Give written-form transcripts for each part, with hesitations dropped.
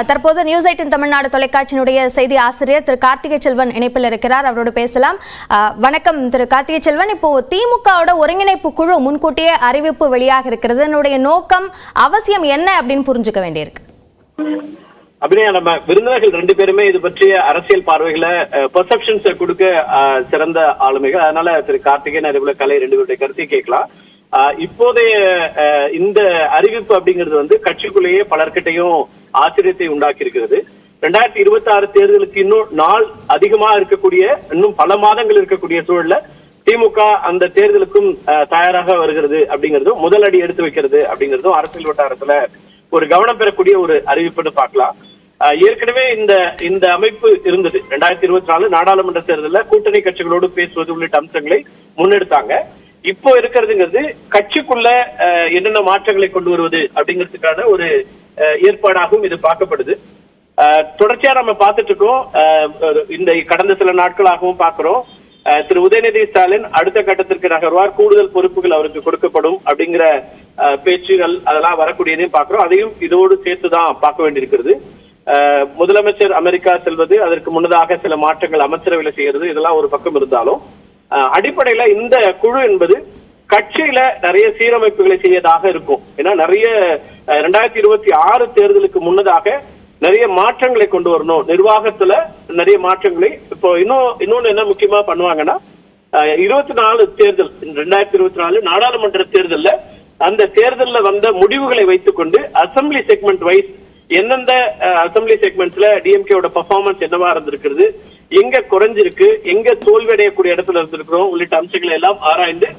தற்போது நியூஸ் 18 தமிழ்நாடு தொலைக்காட்சியினுடைய செய்தி ஆசிரியர் திரு கார்த்திகை செல்வன் இணைப்பில் இருக்கிறார். அவரோடு பேசலாம். வணக்கம் திரு கார்த்திகை செல்வன். இப்போ திமுகவோட ஒருங்கிணைப்பு குழு முன்கூட்டியே அறிவிப்பு வெளியாக இருக்கிறது. இதனுடைய நோக்கம் அவசியம் என்ன அப்படின்னு புரிஞ்சுக்க வேண்டியிருக்கு. அபிநயா, நம்ம விருந்தினர்கள் 2 பேருமே இது பற்றிய அரசியல் பார்வைகளை பெர்செப்ஷன்ஸை கொடுக்க சிறந்த ஆளுமைகள். அதனால திரு கார்த்திகேயன் அறிவுல கலை 2 பேருடைய கருத்தை கேட்கலாம். இப்போதைய இந்த அறிவிப்பு அப்படிங்கிறது கட்சிக்குள்ளேயே பலர்கிட்டையும் ஆச்சரியத்தை உண்டாக்கி இருக்கிறது. 2026 தேர்தலுக்கு இன்னும் நாள் அதிகமா இருக்கக்கூடிய, இன்னும் பல மாதங்கள் இருக்கக்கூடிய சூழல்ல திமுக அந்த தேர்தலுக்கும் தயாராக வருகிறது அப்படிங்கிறதும், முதல் அடி எடுத்து வைக்கிறது அப்படிங்கிறதும் அரசியல் வட்டாரத்துல ஒரு கவனம் பெறக்கூடிய ஒரு அறிவிப்புன்னு பார்க்கலாம். ஏற்கனவே இந்த அமைப்பு இருந்தது. 2024 நாடாளுமன்ற தேர்தலில் கூட்டணி கட்சிகளோடு பேசுவது உள்ளிட்ட அம்சங்களை முன்னெடுத்தாங்க. இப்போ இருக்கிறதுங்கிறது கட்சிக்குள்ள என்னென்ன மாற்றங்களை கொண்டு வருவது அப்படிங்கிறதுக்கான ஒரு ஏற்பாடாகவும் இது பார்க்கப்படுது. தொடர்ச்சியா நம்ம பார்த்துட்டு இருக்கோம். இந்த கடந்த சில நாட்களாகவும் பார்க்கிறோம். திரு உதயநிதி ஸ்டாலின் அடுத்த கட்டத்திற்கு நகர்வார், கூடுதல் பொறுப்புகள் அவருக்கு கொடுக்கப்படும் அப்படிங்கிற பேச்சுகள் அதெல்லாம் வரக்கூடியதையும் பார்க்கிறோம். அதையும் இதோடு சேர்த்துதான் பார்க்க வேண்டியிருக்கிறது. முதலமைச்சர் அமெரிக்கா செல்வது, அதற்கு முன்னதாக சில மாற்றங்கள் அமைச்சரவையில் செய்யறது, இதெல்லாம் ஒரு பக்கம் இருந்தாலும் அடிப்படையில இந்த குழு என்பது கட்சியில நிறைய சீரமைப்புகளை செய்யதாக இருக்கும். ஏன்னா நிறைய 2026 தேர்தலுக்கு முன்னதாக நிறைய மாற்றங்களை கொண்டு வரணும், நிர்வாகத்துல நிறைய மாற்றங்களை. இப்போ இன்னொன்னு என்ன முக்கியமா பண்ணுவாங்கன்னா, 24 தேர்தல், 2024 நாடாளுமன்ற தேர்தல்ல அந்த தேர்தல்ல வந்த முடிவுகளை வைத்துக் கொண்டு அசம்பிளி செக்மெண்ட் வைஸ் எந்தெந்த அசம்பிளி செக்மெண்ட்ஸ்ல டிஎம்கேவோட பெர்ஃபார்மன்ஸ் என்னவா இருந்திருக்கிறது, எங்க குறைஞ்சிருக்கு, எங்க தோல்வி அடையக்கூடிய இடத்துல இருந்திருக்கிறோம் உள்ளிட்ட அம்சங்களை எல்லாம் ஆராய்ந்து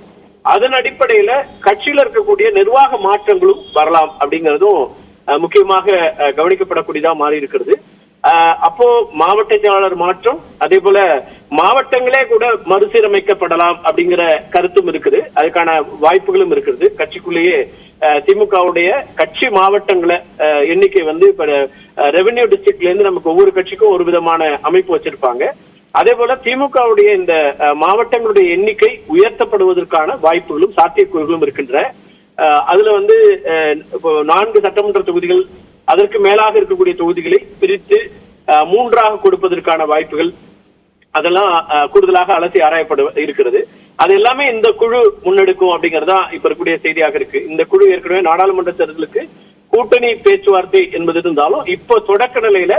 அதன் அடிப்படையில கட்சியில இருக்கக்கூடிய நிர்வாக மாற்றங்களும் வரலாம் அப்படிங்கிறதும் முக்கியமாக கவனிக்கப்படக்கூடியதா மாறி இருக்கிறது. அப்போ மாவட்ட செயலாளர் மாற்றம், அதே போல மாவட்டங்களே கூட மறுசீரமைக்கப்படலாம் அப்படிங்கிற கருத்தும் இருக்குது. அதுக்கான வாய்ப்புகளும் இருக்கிறது. கட்சிக்குள்ளேயே திமுகவுடைய கட்சி மாவட்டங்களை எண்ணிக்கை இப்ப ரெவென்யூ டிஸ்ட்ரிக்ட்ல இருந்து நமக்கு ஒவ்வொரு கட்சிக்கும் ஒரு விதமான அமைப்பு வச்சிருப்பாங்க. அதே போல திமுகவுடைய இந்த மாவட்டங்களுடைய எண்ணிக்கை உயர்த்தப்படுவதற்கான வாய்ப்புகளும் சாத்தியக்கூறுகளும் இருக்கின்றன. அதுல 4 சட்டமன்ற தொகுதிகள், அதற்கு மேலாக இருக்கக்கூடிய தொகுதிகளை பிரித்து 3ஆக கொடுப்பதற்கான வாய்ப்புகள் அதெல்லாம் கூடுதலாக அலசி ஆராயப்பட இருக்கிறது. அது எல்லாமே இந்த குழு முன்னெடுக்கும் அப்படிங்கறதா இப்ப இருக்கக்கூடிய செய்தியாக இருக்கு. இந்த குழு ஏற்கனவே நாடாளுமன்ற தேர்தலுக்கு கூட்டணி பேச்சுவார்த்தை என்பது இருந்தாலும் இப்போ தொடக்க நிலையில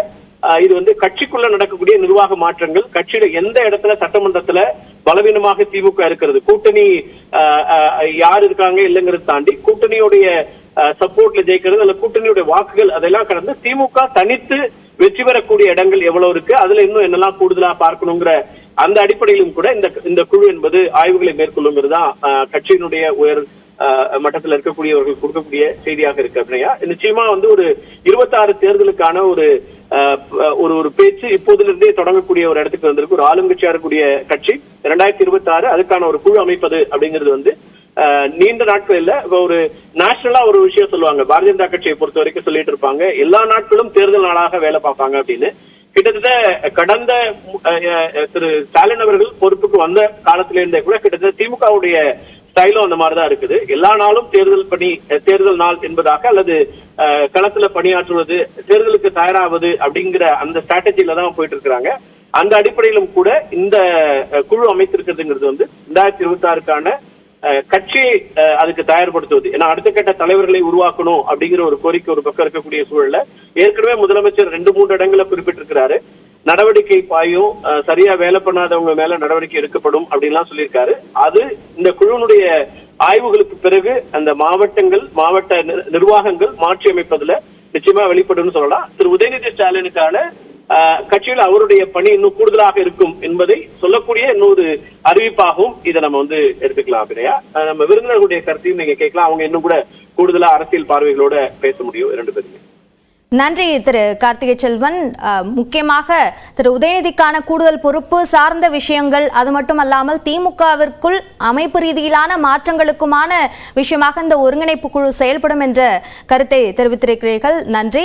இது கட்சிக்குள்ள நடக்கக்கூடிய நிர்வாக மாற்றங்கள், கட்சியில எந்த இடத்துல சட்டமன்றத்துல பலவீனமாக திமுக இருக்கிறது, கூட்டணி யார் இருக்காங்க இல்லைங்கிறத தாண்டி கூட்டணியுடைய சப்போர்ட்ல ஜெயிக்கிறது அல்ல கூட்டணியுடைய வாக்குகள் அதெல்லாம் கடந்து திமுக தனித்து வெற்றி பெறக்கூடிய இடங்கள் எவ்வளவு இருக்கு, அதுல இன்னும் என்னெல்லாம் கூடுதலா பார்க்கணுங்கிற அந்த அடிப்படையிலும் கூட இந்த குழு என்பது ஆய்வுகளை மேற்கொள்ளுங்கிறதா கட்சியினுடைய உயர் மட்டத்தில் இருக்கக்கூடியவர்கள் கொடுக்கக்கூடிய செய்தியாக இருக்கு. அப்படின்னா நிச்சயமா ஒரு 26 தேர்தலுக்கான ஒரு பேச்சு இப்போதிலிருந்தே தொடங்கக்கூடிய ஒரு இடத்துக்கு வந்திருக்கு. ஒரு ஆளுங்கட்சியா இருக்கக்கூடிய கட்சி 2026 அதுக்கான ஒரு குழு அமைப்பது அப்படிங்கிறது நீண்ட நாட்கள் இல்ல. ஒரு நேஷனலா ஒரு விஷயம் சொல்லுவாங்க, பாரதிய ஜனதா கட்சியை பொறுத்த வரைக்கும் சொல்லிட்டு இருப்பாங்க, எல்லா நாட்களும் தேர்தல் நாளாக வேலை பார்ப்பாங்க அப்படின்னு. கிட்டத்தட்ட கடந்த திரு ஸ்டாலின் அவர்கள் பொறுப்புக்கு வந்த காலத்தில இருந்தே கூட கிட்டத்தட்ட திமுகவுடைய ஸ்டைலும் அந்த மாதிரிதான் இருக்குது. எல்லா நாளும் தேர்தல் நாள் என்பதாக அல்லது களத்துல பணியாற்றுவது, தேர்தலுக்கு தயாராவது அப்படிங்கிற அந்த ஸ்ட்ராட்டஜில தான் போயிட்டு இருக்கிறாங்க. அந்த அடிப்படையிலும் கூட இந்த குழு அமைத்திருக்கிறதுங்கிறது 2026க்கான கட்சியை அதுக்கு தயார்படுத்துவது. ஏன்னா அடுத்த கட்ட தலைவர்களை உருவாக்கணும் அப்படிங்கிற ஒரு கோரிக்கை ஒரு பக்கம் இருக்கக்கூடிய சூழல்ல ஏற்கனவே முதலமைச்சர் 2-3 இடங்களை குறிப்பிட்டிருக்கிறாரு. நடவடிக்கை பாயும், சரியா வேலை பண்ணாதவங்க மேல நடவடிக்கை எடுக்கப்படும் அப்படின்லாம் சொல்லியிருக்காரு. அது இந்த குழுவினுடைய ஆய்வுகளுக்கு பிறகு அந்த மாவட்ட நிர்வாகங்கள் மாற்றி அமைப்பதுல நிச்சயமா வெளிப்படும் சொல்லலாம். திரு உதயநிதி ஸ்டாலினுக்கான கட்சியில் அவருடைய பணி இன்னும் கூடுதலாக இருக்கும் என்பதை சொல்லக்கூடிய இன்னொரு அறிவிப்பாகவும் இதை நம்ம எடுத்துக்கலாம். அப்படியா நம்ம விருந்தினர்களுடைய கருத்தையும் நீங்க கேட்கலாம். அவங்க இன்னும் கூட கூடுதலா அரசியல் பார்வைகளோட பேச முடியும் 2 பேருமே. நன்றி திரு கார்த்திகை செல்வன். முக்கியமாக திரு உதயநிதிக்கான கூடுதல் பொறுப்பு சார்ந்த விஷயங்கள், அது மட்டுமல்லாமல் திமுகவிற்குள் அமைப்பு ரீதியிலான மாற்றங்களுக்குமான விஷயமாக இந்த ஒருங்கிணைப்பு குழு செயல்படும் என்ற கருத்தை தெரிவித்திருக்கிறீர்கள். நன்றி.